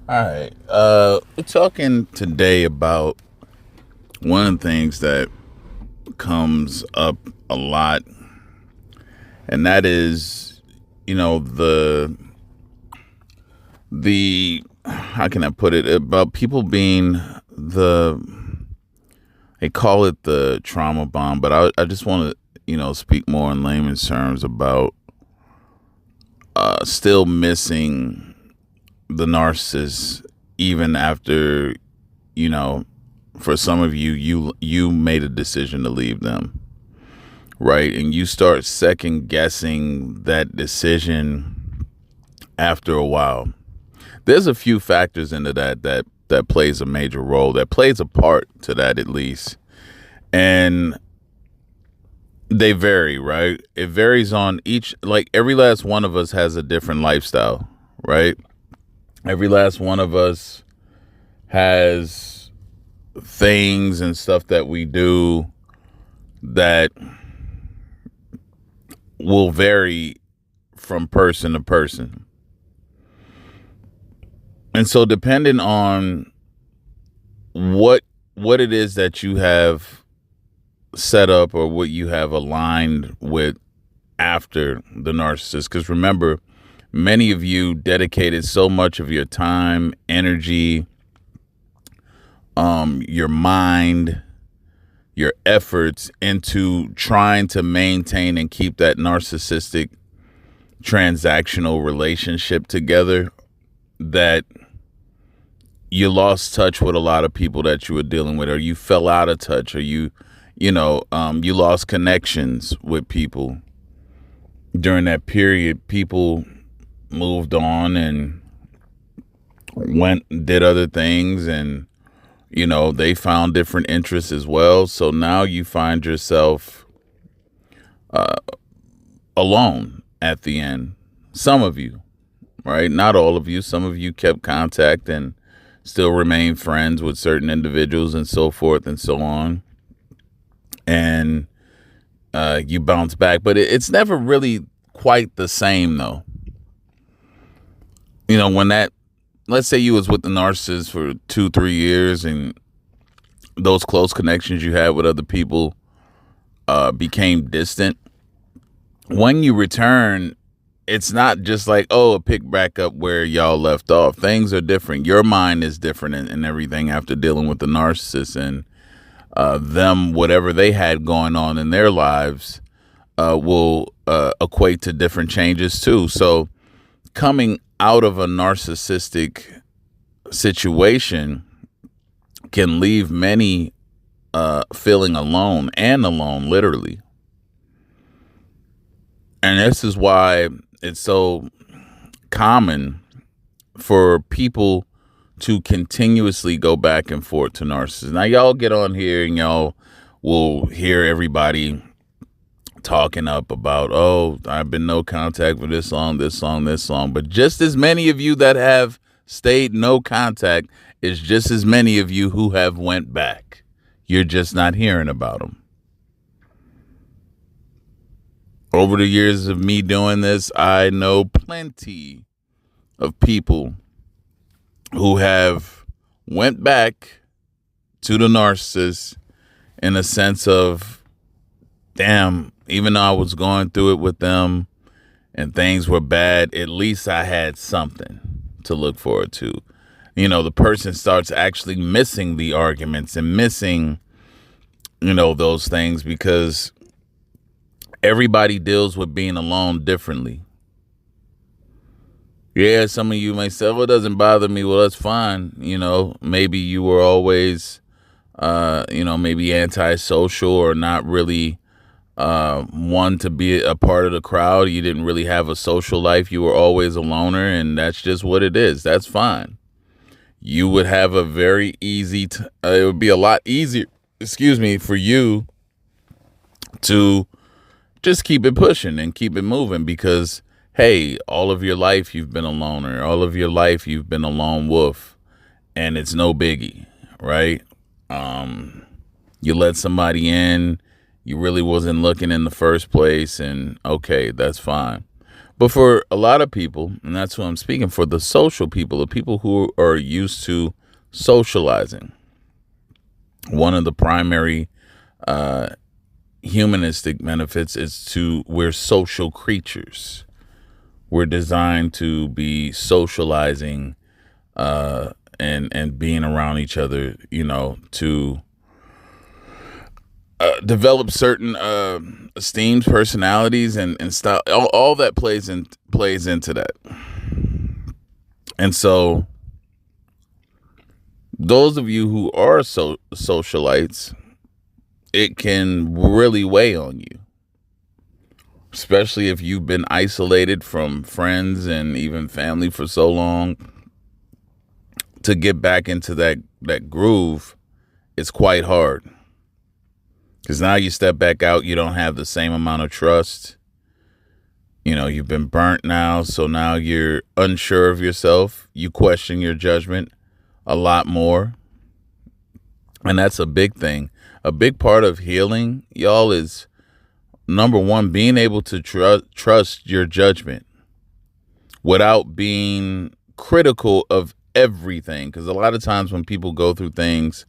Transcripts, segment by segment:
All right. We're talking today about one of the things that comes up a lot, and that is, the how can I put it, about people being the they call it the trauma bomb, but I just want to speak more in layman's terms about still missing the narcissist even after you know for some of you made a decision to leave them, right? And you start second guessing that decision after a while. There's a few factors into that plays a major role, that plays a part to that, at least. And they vary, right? It varies on each, like every last one of us has a different lifestyle, right? Every last one of us has things and stuff that we do that will vary from person to person. And so depending on what it is that you have set up or what you have aligned with after the narcissist, because remember, many of you dedicated so much of your time, energy, your mind, your efforts into trying to maintain and keep that narcissistic transactional relationship together, that you lost touch with a lot of people that you were dealing with, or you fell out of touch, or you lost connections with people during that period. People moved on and went did other things, and they found different interests as well. So now you find yourself alone at the end. Some of you, right? Not all of you. Some of you kept contact and still remain friends with certain individuals and so forth and so on. And you bounce back. But it's never really quite the same, though. When let's say you was with the narcissist for 2-3 years, and those close connections you had with other people became distant. When you return, it's not just like, oh, pick back up where y'all left off. Things are different. Your mind is different and everything after dealing with the narcissist, and them, whatever they had going on in their lives, will equate to different changes too. So coming out of a narcissistic situation can leave many feeling alone, and alone literally. And this is why it's so common for people to continuously go back and forth to narcissists. Now, y'all get on here and y'all will hear everybody talking up about, oh, I've been no contact for this long, this long, this long. But just as many of you that have stayed no contact is just as many of you who have went back. You're just not hearing about them. Over the years of me doing this, I know plenty of people who have went back to the narcissist in a sense of, damn, even though I was going through it with them and things were bad, at least I had something to look forward to. The person starts actually missing the arguments and missing, those things, because everybody deals with being alone differently. Yeah, some of you may say, well, it doesn't bother me. Well, that's fine. Maybe you were always, maybe antisocial or not really one to be a part of the crowd. You didn't really have a social life. You were always a loner, and that's just what it is. That's fine. You would have a very easy, it would be a lot easier, for you to just keep it pushing and keep it moving, because, hey, all of your life you've been a loner. All of your life you've been a lone wolf, and it's no biggie, right? You let somebody in, you really wasn't looking in the first place, and okay, that's fine. But for a lot of people, and that's who I'm speaking for, the social people, the people who are used to socializing, one of the primary uh, humanistic benefits is we're social creatures. We're designed to be socializing and being around each other, to develop certain esteemed personalities and style. All that plays into that. And so those of you who are socialites, it can really weigh on you, especially if you've been isolated from friends and even family for so long. To get back into that groove, it's quite hard. Because now you step back out, you don't have the same amount of trust. You've been burnt now, so now you're unsure of yourself. You question your judgment a lot more. And that's a big thing. A big part of healing, y'all, is number one, being able to trust your judgment without being critical of everything. Because a lot of times when people go through things,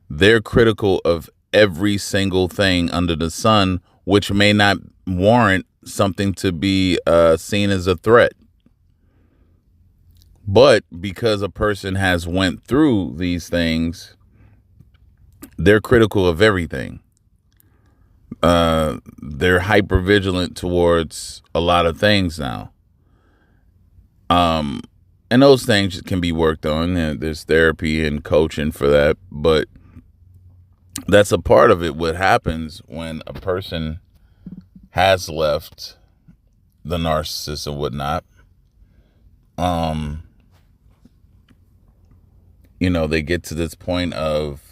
they're critical of every single thing under the sun, which may not warrant something to be seen as a threat. But because a person has went through these things, they're critical of everything. They're hyper vigilant towards a lot of things now. And those things can be worked on. And there's therapy and coaching for that. But that's a part of it. What happens when a person has left the narcissist and whatnot, they get to this point of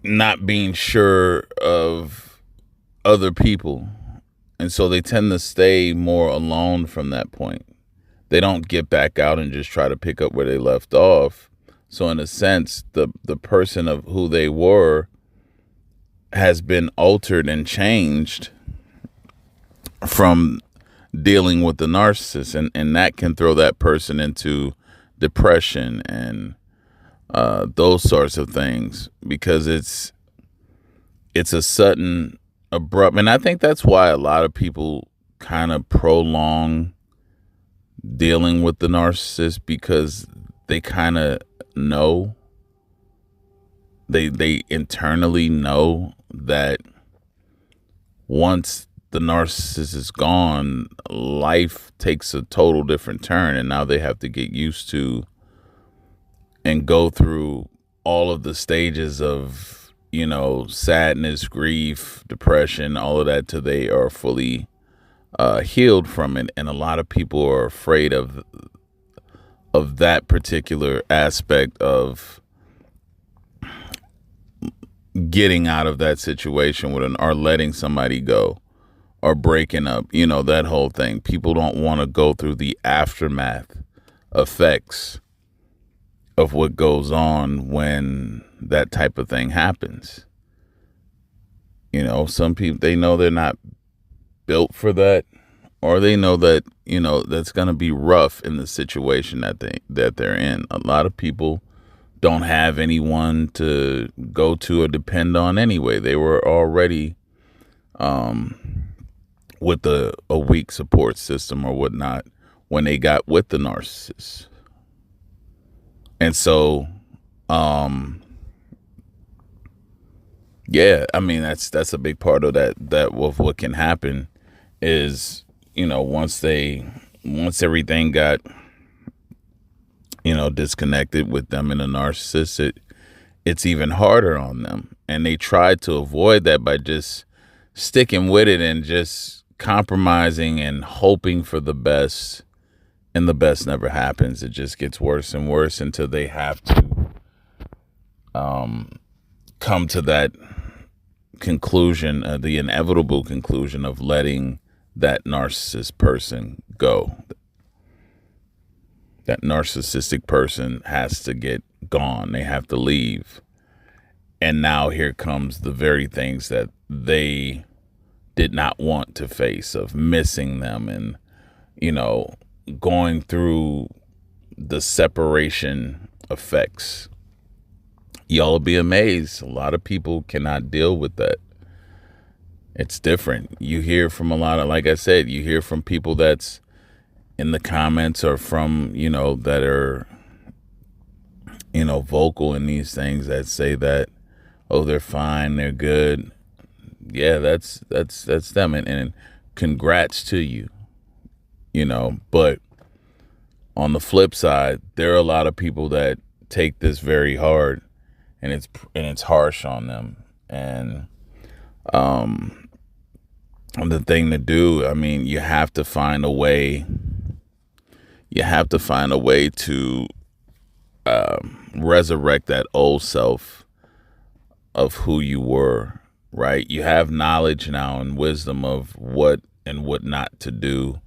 not being sure of other people. And so they tend to stay more alone from that point. They don't get back out and just try to pick up where they left off. So in a sense, the person of who they were has been altered and changed from dealing with the narcissist. And that can throw that person into depression and those sorts of things, because it's a sudden, abrupt, and I think that's why a lot of people kind of prolong dealing with the narcissist, because they kind of know, they internally know that once the narcissist is gone, life takes a total different turn, and now they have to get used to and go through all of the stages of, sadness, grief, depression, all of that, till they are fully healed from it. And a lot of people are afraid of that particular aspect of getting out of that situation or letting somebody go or breaking up, that whole thing. People don't want to go through the aftermath effects of what goes on when that type of thing happens. Some people, they know they're not built for that, or they know that, that's going to be rough in the situation that they're in. A lot of people don't have anyone to go to or depend on anyway. They were already with a weak support system or whatnot when they got with the narcissist. And so, yeah, I mean, that's a big part of that of what can happen is, once everything got, disconnected with them and the narcissist, it's even harder on them. And they try to avoid that by just sticking with it and just compromising and hoping for the best. And the best never happens. It just gets worse and worse until they have to come to that conclusion, the inevitable conclusion of letting that narcissist person go. That narcissistic person has to get gone. They have to leave. And now here comes the very things that they did not want to face, of missing them and, you know, going through the separation effects. Y'all will be amazed. A lot of people cannot deal with that. It's different. You hear from a lot of, like I said, you hear from people that's in the comments or from, you know, that are, you know, vocal in these things that say that, oh, they're fine, they're good. Yeah, that's them. And congrats to you, you know. But on the flip side, there are a lot of people that take this very hard, and it's harsh on them. And the thing to do, I mean, you have to find a way. You have to find a way to resurrect that old self of who you were, right? You have knowledge now and wisdom of what and what not to do,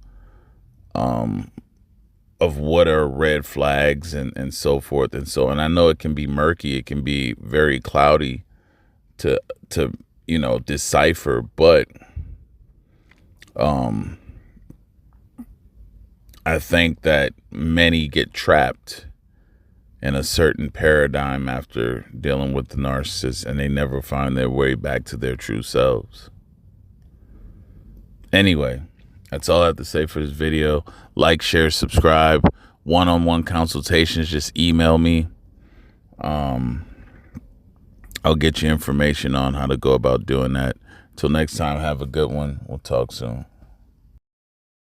of what are red flags and so forth and so on. I know it can be murky, it can be very cloudy to you know, decipher, but I think that many get trapped in a certain paradigm after dealing with the narcissist, and they never find their way back to their true selves. Anyway, that's all I have to say for this video. Like, share, subscribe. One-on-one consultations, just email me. I'll get you information on how to go about doing that. Till next time, have a good one. We'll talk soon.